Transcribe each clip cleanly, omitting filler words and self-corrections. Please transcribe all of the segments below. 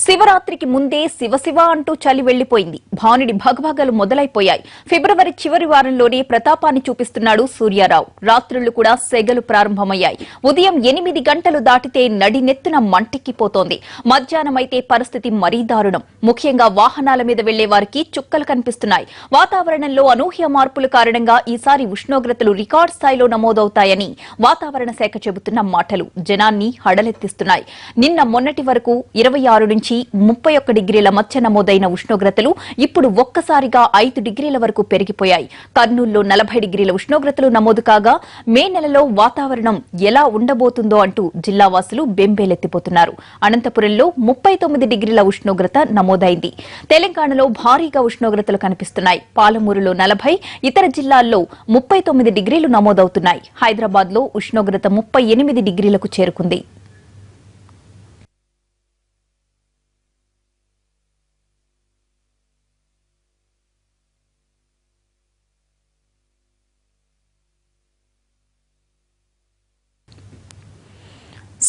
శివరాత్రికి ముందే శివశివ అంటూ చలి వెళ్లిపోయింది. భానుడి భగభగలు మొదలైపోయాయి. ఫిబ్రవరి చివరి వారంలోనే ప్రతాపాన్ని చూపిస్తున్నాడు సూర్యారావు. రాత్రుళ్లు కూడా సెగలు ప్రారంభమయ్యాయి. ఉదయం 8 గంటలు దాటితే నడినెత్తున మంటెక్కిపోతోంది. మధ్యాహ్నమైతే పరిస్థితి మరీ దారుణం. ముఖ్యంగా వాహనాల మీద వెళ్లే వారికి చుక్కలు కనిపిస్తున్నాయి. వాతావరణంలో అనూహ్య మార్పుల కారణంగా ఈసారి ఉష్ణోగ్రతలు రికార్డు స్థాయిలో నమోదవుతాయని వాతావరణ శాఖ చెబుతున్న మాటలు జనాన్ని హడలెత్తిస్తున్నాయి. నిన్న మొన్నటి వరకు 26 నుంచి 31 డిగ్రీల మధ్య నమోదైన ఉష్ణోగ్రతలు ఇప్పుడు ఒక్కసారిగా 5 డిగ్రీల వరకు పెరిగిపోయాయి. కర్నూలులో 40 డిగ్రీల ఉష్ణోగ్రతలు నమోదు కాగా మే నెలలో వాతావరణం ఎలా ఉండబోతుందో అంటూ జిల్లావాసులు బెంబేలెత్తిపోతున్నారు. అనంతపురంలో 39 డిగ్రీల ఉష్ణోగ్రత నమోదైంది. తెలంగాణలో భారీగా ఉష్ణోగ్రతలు కనిపిస్తున్నాయి. పాలమూరులో 40, ఇతర జిల్లాల్లో 39 డిగ్రీలు నమోదవుతున్నాయి. హైదరాబాద్ లో ఉష్ణోగ్రత 38 డిగ్రీలకు చేరుకుంది.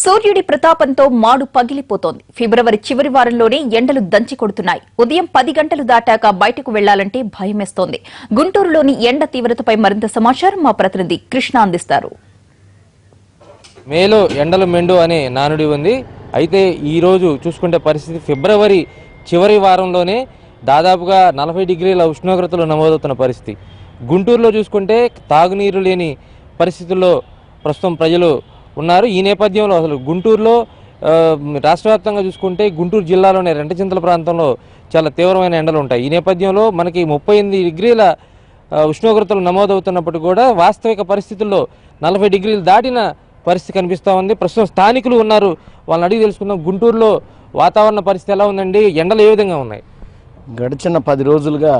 సూర్యుడి ప్రతాపంతో మాడు పగిలిపోతోంది. ఫిబ్రవరి చివరి వారంలోనే ఎండలు దంచి కొడుతున్నాయి. ఉదయం 10 గంటలు దాటాక బయటకు వెళ్లాలంటే భయమేస్తోంది. గుంటూరులోని ఎండ తీవ్రతపై మరింత సమాచారం మా ప్రతినిధి కృష్ణ అందిస్తారు. మేలో ఎండలు మెండు అనే నానుడి ఉంది. అయితే ఈ రోజు చూసుకుంటే పరిస్థితి ఫిబ్రవరి చివరి వారంలోనే దాదాపుగా 40 డిగ్రీల ఉష్ణోగ్రతలు నమోదవుతున్న పరిస్థితి. గుంటూరులో చూసుకుంటే తాగునీరు లేని పరిస్థితుల్లో ప్రస్తుతం ప్రజలు ఉన్నారు. ఈ నేపథ్యంలో అసలు గుంటూరులో రాష్ట్ర వ్యాప్తంగా చూసుకుంటే గుంటూరు జిల్లాలోనే రెంటచింతల ప్రాంతంలో చాలా తీవ్రమైన ఎండలు ఉంటాయి. ఈ నేపథ్యంలో మనకి 38 డిగ్రీల ఉష్ణోగ్రతలు నమోదవుతున్నప్పటికీ కూడా వాస్తవిక పరిస్థితుల్లో 40 డిగ్రీలు దాటిన పరిస్థితి కనిపిస్తూ ఉంది. ప్రస్తుతం స్థానికులు ఉన్నారు, వాళ్ళని అడిగి తెలుసుకుందాం. గుంటూరులో వాతావరణ పరిస్థితి ఎలా ఉందండి? ఎండలు ఏ విధంగా ఉన్నాయి? గడిచిన 10 రోజులుగా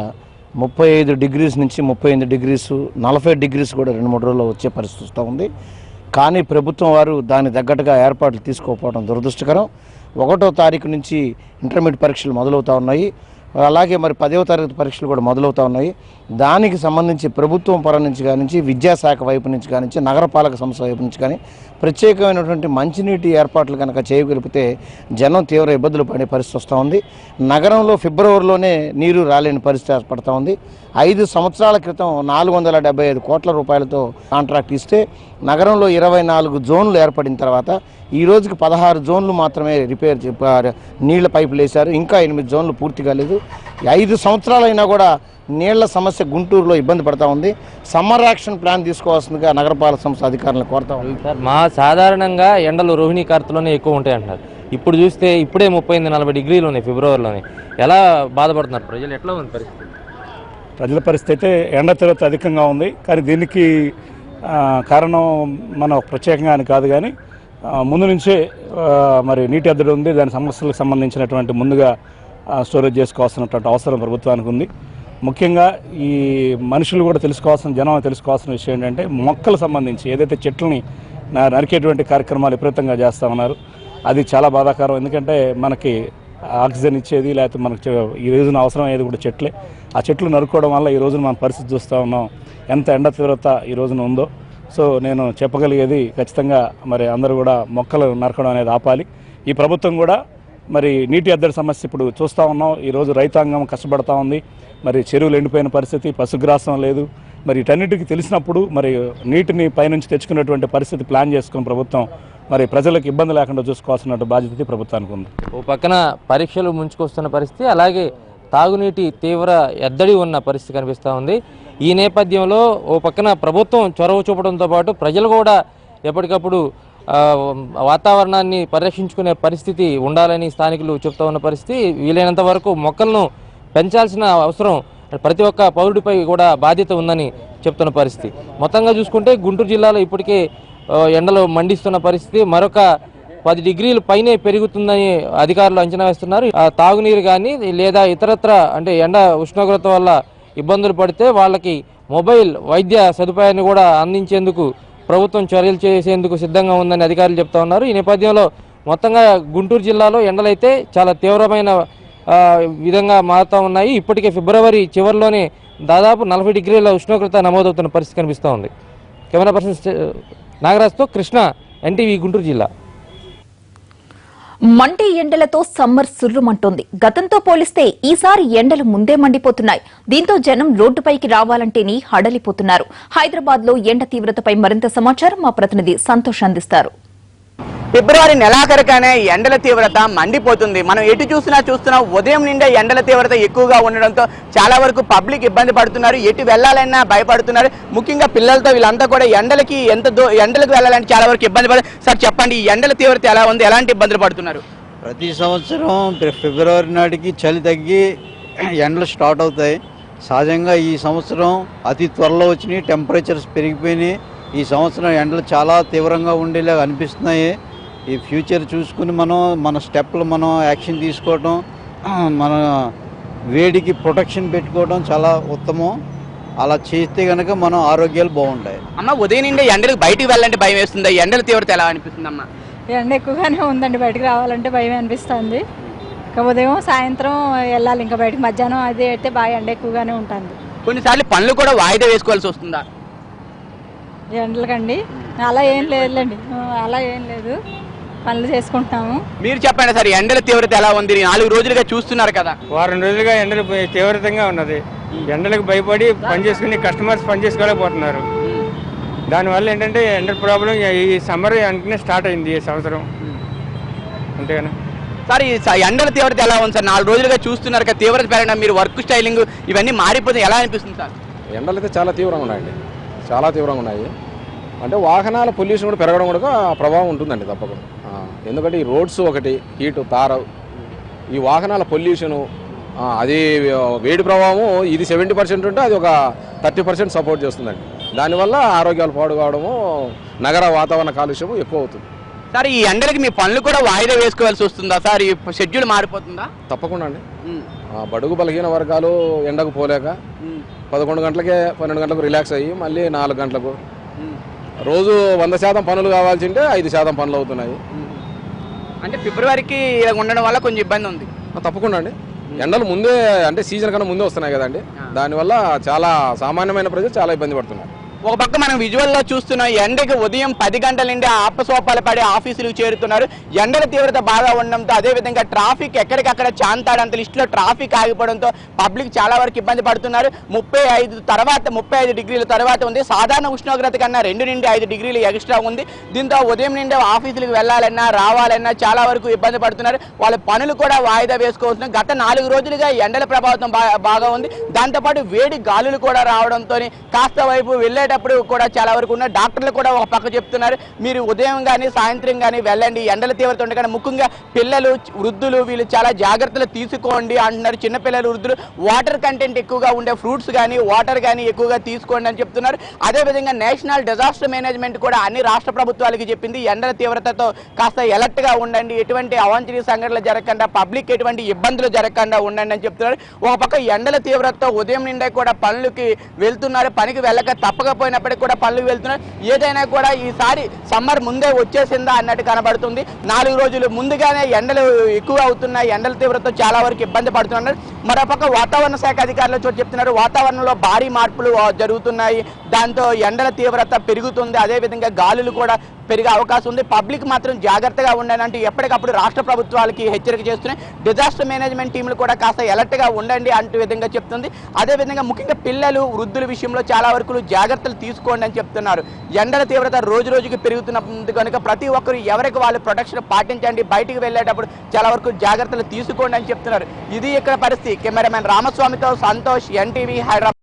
35 డిగ్రీస్ నుంచి 38 డిగ్రీస్ 40 డిగ్రీస్ కూడా 2-3 రోజుల్లో వచ్చే పరిస్థితి వస్తూ ఉంది. కానీ ప్రభుత్వం వారు దాని తగ్గట్టుగా ఏర్పాట్లు తీసుకోకపోవడం దురదృష్టకరం. 1వ తారీఖు నుంచి ఇంటర్మీడియట్ పరీక్షలు మొదలవుతూ ఉన్నాయి. అలాగే మరి 10వ తరగతి పరీక్షలు కూడా మొదలవుతూ ఉన్నాయి. దానికి సంబంధించి ప్రభుత్వం పరం నుంచి కానీ విద్యాశాఖ వైపు నుంచి కానీ నగరపాలక సంస్థ వైపు నుంచి కానీ ప్రత్యేకమైనటువంటి మంచినీటి ఏర్పాట్లు కనుక చేయగలిగితే జనం తీవ్ర ఇబ్బందులు పడే పరిస్థితి వస్తూ ఉంది. నగరంలో ఫిబ్రవరిలోనే నీరు రాలేని పరిస్థితి ఏర్పడుతూ ఉంది. 5 సంవత్సరాల క్రితం 475 కోట్ల రూపాయలతో కాంట్రాక్ట్ ఇస్తే నగరంలో 24 జోన్లు ఏర్పడిన తర్వాత ఈ రోజుకి 16 జోన్లు మాత్రమే నీళ్ల పైపులు వేశారు. ఇంకా 8 జోన్లు పూర్తి కాలేదు. 5 సంవత్సరాలైనా కూడా నీళ్ల సమస్య గుంటూరులో ఇబ్బంది పడతా ఉంది. సమ్మర్ యాక్షన్ ప్లాన్ తీసుకోవాల్సిందిగా నగరపాలక సంస్థ అధికారులను కోరుతా ఉంది. మా సాధారణంగా ఎండలు రోహిణీ కార్తెలోనే ఎక్కువ ఉంటాయి అంటారు. ఇప్పుడు చూస్తే ఇప్పుడే 38-40 డిగ్రీలు ఉన్నాయి ఫిబ్రవరిలోనే. ఎలా బాధపడుతున్నారు ప్రజలు? ఎట్లా ఉంది పరిస్థితి? ప్రజల పరిస్థితి అయితే ఎండ తీవ్రత అధికంగా ఉంది. కానీ దీనికి కారణం మనం ప్రత్యేకంగా అని కాదు, కానీ ముందు నుంచే మరి నీటి ఎద్దడి ఉంది. దాని సమస్యలకు సంబంధించినటువంటి ముందుగా స్టోరేజ్ చేసుకోవాల్సినటువంటి అవసరం ప్రభుత్వానికి ఉంది. ముఖ్యంగా ఈ మనుషులు కూడా జనం తెలుసుకోవాల్సిన విషయం ఏంటంటే మొక్కలు సంబంధించి ఏదైతే చెట్లని నరికేటువంటి కార్యక్రమాలు విపరీతంగా చేస్తూ ఉన్నారు. అది చాలా బాధాకరం. ఎందుకంటే మనకి ఆక్సిజన్ ఇచ్చేది లేకపోతే మనకు ఈ రోజున అవసరం అయ్యేది కూడా చెట్లే. ఆ చెట్లు నరుకోవడం వల్ల ఈ రోజున మన పరిస్థితి చూస్తూ ఉన్నాం ఎంత ఎండ తీవ్రత ఈ రోజున ఉందో. సో నేను చెప్పగలిగేది ఖచ్చితంగా మరి అందరూ కూడా మొక్కలు నరకడం అనేది ఆపాలి. ఈ ప్రభుత్వం కూడా మరి నీటి ఎద్దడి సమస్య ఇప్పుడు చూస్తూ ఉన్నాం. ఈరోజు రైతాంగం కష్టపడతా ఉంది. మరి చెరువులు ఎండిపోయిన పరిస్థితి, పశుగ్రాసం లేదు. మరి వీటన్నిటికీ తెలిసినప్పుడు మరి నీటిని పైనుంచి తెచ్చుకునేటువంటి పరిస్థితి ప్లాన్ చేసుకుని ప్రభుత్వం మరి ప్రజలకు ఇబ్బంది లేకుండా చూసుకోవాల్సిన బాధ్యత ప్రభుత్వానికి ఉంది. ఓ పక్కన పరీక్షలు ముంచుకొస్తున్న పరిస్థితి, అలాగే తాగునీటి తీవ్ర ఎద్దడి ఉన్న పరిస్థితి కనిపిస్తూ ఉంది. ఈ నేపథ్యంలో ఓ పక్కన ప్రభుత్వం చొరవ చూపడంతో పాటు ప్రజలు కూడా ఎప్పటికప్పుడు వాతావరణాన్ని పరిరక్షించుకునే పరిస్థితి ఉండాలని స్థానికులు చెప్తా ఉన్న పరిస్థితి. వీలైనంత వరకు మొక్కలను పెంచాల్సిన అవసరం ప్రతి ఒక్క పౌరుడిపై కూడా బాధ్యత ఉందని చెప్తున్న పరిస్థితి. మొత్తంగా చూసుకుంటే గుంటూరు జిల్లాలో ఇప్పటికే ఎండలు మండిస్తున్న పరిస్థితి. మరొక 10 డిగ్రీలు పైనే పెరుగుతుందని అధికారులు అంచనా వేస్తున్నారు. తాగునీరు కానీ లేదా ఇతరత్ర అంటే ఎండ ఉష్ణోగ్రత వల్ల ఇబ్బందులు పడితే వాళ్ళకి మొబైల్ వైద్య సదుపాయాన్ని కూడా అందించేందుకు ప్రభుత్వం చర్యలు చేసేందుకు సిద్ధంగా ఉందని అధికారులు చెప్తా ఉన్నారు. ఈ నేపథ్యంలో మొత్తంగా గుంటూరు జిల్లాలో ఎండలైతే చాలా తీవ్రమైన విధంగా మారుతూ ఉన్నాయి. ఇప్పటికే ఫిబ్రవరి చివరిలోనే దాదాపు 40 డిగ్రీల ఉష్ణోగ్రత నమోదవుతున్న పరిస్థితి కనిపిస్తూ ఉంది. కెమెరా పర్సన్ నాగరాజ్తో కృష్ణ, ఎన్టీవీ, గుంటూరు జిల్లా. మండే ఎండలతో సమ్మర్ సుర్రుమంటోంది. గతంతో పోలిస్తే ఈసారి ఎండలు ముందే మండిపోతున్నాయి. దీంతో జనం రోడ్డుపైకి రావాలంటేనే హడలిపోతున్నారు. హైదరాబాద్ లో ఎండ తీవ్రతపై మరింత సమాచారం మా ప్రతినిధి సంతోష్ అందిస్తారు. ఫిబ్రవరి నెలాఖరుగానే ఎండల తీవ్రత మండిపోతుంది. మనం ఎటు చూస్తున్నాం ఉదయం నిండే ఎండల తీవ్రత ఎక్కువగా ఉండడంతో చాలా వరకు పబ్లిక్ ఇబ్బంది పడుతున్నారు. ఎటు వెళ్లాలన్నా భయపడుతున్నారు. ముఖ్యంగా పిల్లలతో వీళ్ళంతా కూడా ఎండలకు వెళ్ళాలంటే చాలా వరకు ఇబ్బంది పడుతుంది. సార్ చెప్పండి, ఈ ఎండల తీవ్రత ఎలా ఉంది, ఎలాంటి ఇబ్బందులు పడుతున్నారు? ప్రతి సంవత్సరం ఫిబ్రవరి నాటికి చలి తగ్గి ఎండలు స్టార్ట్ అవుతాయి. సహజంగా ఈ సంవత్సరం అతి త్వరలో వచ్చినాయి, టెంపరేచర్స్ పెరిగిపోయినాయి. ఈ సంవత్సరం ఎండలు చాలా తీవ్రంగా ఉండేలాగా అనిపిస్తున్నాయి. ఈ ఫ్యూచర్ చూసుకుని మన స్టెప్లు యాక్షన్ తీసుకోవడం, మన వేడికి ప్రొటెక్షన్ పెట్టుకోవడం చాలా ఉత్తమం. అలా చేస్తే కనుక మనం ఆరోగ్యాలు బాగుంటాయి. అమ్మ, ఉదయం నుండి ఎండలకు బయటికి వెళ్ళాలంటే భయం వేస్తుంది. ఎండల తీవ్రత ఎలా అనిపిస్తుంది అమ్మా? ఎండ ఎక్కువగానే ఉందండి, బయటకు రావాలంటే భయం అనిపిస్తుంది. ఇంకా ఉదయం సాయంత్రం వెళ్ళాలి, ఇంకా బయటకు మధ్యాహ్నం అది అయితే బాగా ఎండ ఎక్కువగానే ఉంటుంది. కొన్నిసార్లు పనులు కూడా వాయిదా వేసుకోవాల్సి వస్తుందా ఎండలకండి? అలా ఏం లేదులేండి, అలా ఏం లేదు, పనులు చేసుకుంటున్నాము. మీరు చెప్పండి సార్, ఎండల తీవ్రత ఎలా ఉంది? 4 రోజులుగా చూస్తున్నారు కదా. వారం రోజులుగా ఎండలు తీవ్రతంగా ఉన్నది. ఎండలకు భయపడి పనిచేసుకుని కస్టమర్స్ పనిచేసుకోలేకపోతున్నారు. దానివల్ల ఏంటంటే ఎండ ప్రాబ్లం ఈ సమ్మర్ వెంటనే స్టార్ట్ అయింది ఈ సంవత్సరం. అంతేగాని సార్, ఈ ఎండల తీవ్రత ఎలా ఉంది సార్? 4 రోజులుగా చూస్తున్నారు కదా, తీవ్రత పెరగడం, మీరు వర్క్ స్టైలింగ్ ఇవన్నీ మారిపోతే ఎలా అనిపిస్తుంది సార్? ఎండలు అయితే చాలా తీవ్రంగా ఉన్నాయండి, చాలా తీవ్రంగా ఉన్నాయి. అంటే వాహనాల పొల్యూషన్ కూడా పెరగడం కూడా ప్రభావం ఉంటుందండి తప్పకుండా. ఎందుకంటే ఈ రోడ్స్ ఒకటి, హీటు, తార, ఈ వాహనాల పొల్యూషను, అది వేడి ప్రభావం ఇది 70% ఉంటే అది ఒక 30% సపోర్ట్ చేస్తుందండి. దానివల్ల ఆరోగ్యాలు పాడు కావడము, నగర వాతావరణ కాలుష్యము ఎక్కువ అవుతుంది. సార్, ఈ ఎండలకి మీ పనులు కూడా వాయిదా వేసుకోవాల్సి వస్తుందా సార్? ఈ షెడ్యూల్ మారిపోతుందా? తప్పకుండా అండి. బడుగు బలహీన వర్గాలు ఎండకు పోలేక 11 గంటలకే 12 గంటలకు రిలాక్స్ అయ్యి మళ్ళీ 4 గంటలకు రోజు 100% పనులు కావాల్సింటే 5% పనులు అవుతున్నాయి. అంటే ఫిబ్రవరికి ఇలా ఉండడం వల్ల కొంచెం ఇబ్బంది ఉంది. తప్పకుండా అండి. ఎండలు ముందే అంటే సీజన్ కన్నా ముందే వస్తున్నాయి కదండి, దానివల్ల చాలా సామాన్యమైన ప్రజలు చాలా ఇబ్బంది పడుతున్నారు. ఒక పక్క మనం విజువల్లో చూస్తున్నాం, ఎండకి ఉదయం 10 గంటల నుండి ఆపసోపాలు పడి ఆఫీసులకు చేరుతున్నారు. ఎండల తీవ్రత బాగా ఉండడంతో, అదేవిధంగా ట్రాఫిక్ ఎక్కడికక్కడ చాంతాడంత లిస్టులో ట్రాఫిక్ ఆగిపోవడంతో పబ్లిక్ చాలా వరకు ఇబ్బంది పడుతున్నారు. 35 డిగ్రీల తర్వాత ఉంది. సాధారణ ఉష్ణోగ్రత కన్నా 2 నుండి 5 డిగ్రీలు ఎక్స్ట్రా ఉంది. దీంతో ఉదయం నుండి ఆఫీసులకు వెళ్ళాలన్నా రావాలన్నా చాలా వరకు ఇబ్బంది పడుతున్నారు. వాళ్ళ పనులు కూడా వాయిదా వేసుకోవాల్సిన గత 4 రోజులుగా ఎండల ప్రభావం బాగా ఉంది. దాంతోపాటు వేడి గాలులు కూడా రావడంతో కాస్త వైపు వెళ్ళేటప్పుడు కూడా చాలా వరకు ఉన్న డాక్టర్లు కూడా ఒక పక్క చెప్తున్నారు, మీరు ఉదయం కానీ సాయంత్రం కానీ వెళ్ళండి, ఎండల తీవ్రత ఉండే కానీ ముఖ్యంగా పిల్లలు, వృద్ధులు వీళ్ళు చాలా జాగ్రత్తలు తీసుకోండి అంటున్నారు. చిన్నపిల్లలు, వృద్ధులు వాటర్ కంటెంట్ ఎక్కువగా ఉండే ఫ్రూట్స్ కానీ వాటర్ కానీ ఎక్కువగా తీసుకోండి అని చెప్తున్నారు. అదేవిధంగా నేషనల్ డిజాస్టర్ మేనేజ్మెంట్ కూడా అన్ని రాష్ట్ర ప్రభుత్వాలకి చెప్పింది, ఎండల తీవ్రతతో కాస్త ఎలర్ట్ గా ఉండండి, ఎటువంటి అవాంఛనీయ సంఘటనలు జరగకుండా, పబ్లిక్ ఎటువంటి ఇబ్బందులు జరగకుండా ఉండండి అని చెప్తున్నారు. ఒక పక్క ఎండల తీవ్రతతో ఉదయం నిండా కూడా పనులకి వెళ్తున్నారు, పనికి వెళ్ళక తప్పకపోయినప్పటికీ కూడా పనులకు వెళ్తున్నారు. ఏదైనా కూడా ఈసారి సమ్మర్ ముందే వచ్చేసిందా అన్నట్టు కనబడుతుంది. 4 రోజులు ముందుగానే ఎండలు ఎక్కువ అవుతున్నాయి. ఎండల తీవ్రతతో చాలా వరకు ఇబ్బంది పడుతున్నారు. మరోపక్క వాతావరణ శాఖ అధికారులు చెప్తున్నారు, వాతావరణంలో భారీ మార్పులు జరుగుతున్నాయి, దాంతో ఎండల తీవ్రత పెరుగుతుంది, అదేవిధంగా గాలులు కూడా పెరిగే అవకాశం ఉంది. పబ్లిక్ మాత్రం జాగ్రత్తగా ఉండండి అంటూ ఎప్పటికప్పుడు రాష్ట్ర ప్రభుత్వాలకి హెచ్చరిక చేస్తున్నాయి. డిజాస్టర్ మేనేజ్మెంట్ టీంలు కూడా కాస్త ఎలర్ట్గా ఉండండి అంటూ విధంగా చెప్తుంది. అదేవిధంగా ముఖ్యంగా పిల్లలు, వృద్ధుల విషయంలో చాలా వరకు జాగ్రత్తలు తీసుకోండి అని చెప్తున్నారు. ఎండల తీవ్రత రోజు రోజుకి పెరుగుతున్నది కనుక ప్రతి ఒక్కరు ఎవరికి వాళ్ళు ప్రొటెక్షన్ పాటించండి, బయటికి వెళ్ళేటప్పుడు చాలా వరకు జాగ్రత్తలు తీసుకోండి అని చెప్తున్నారు. ఇది ఇక్కడ పరిస్థితి. కెమెరామెన్ రామస్వామితో సంతోష్, NTV, హైదరాబాద్.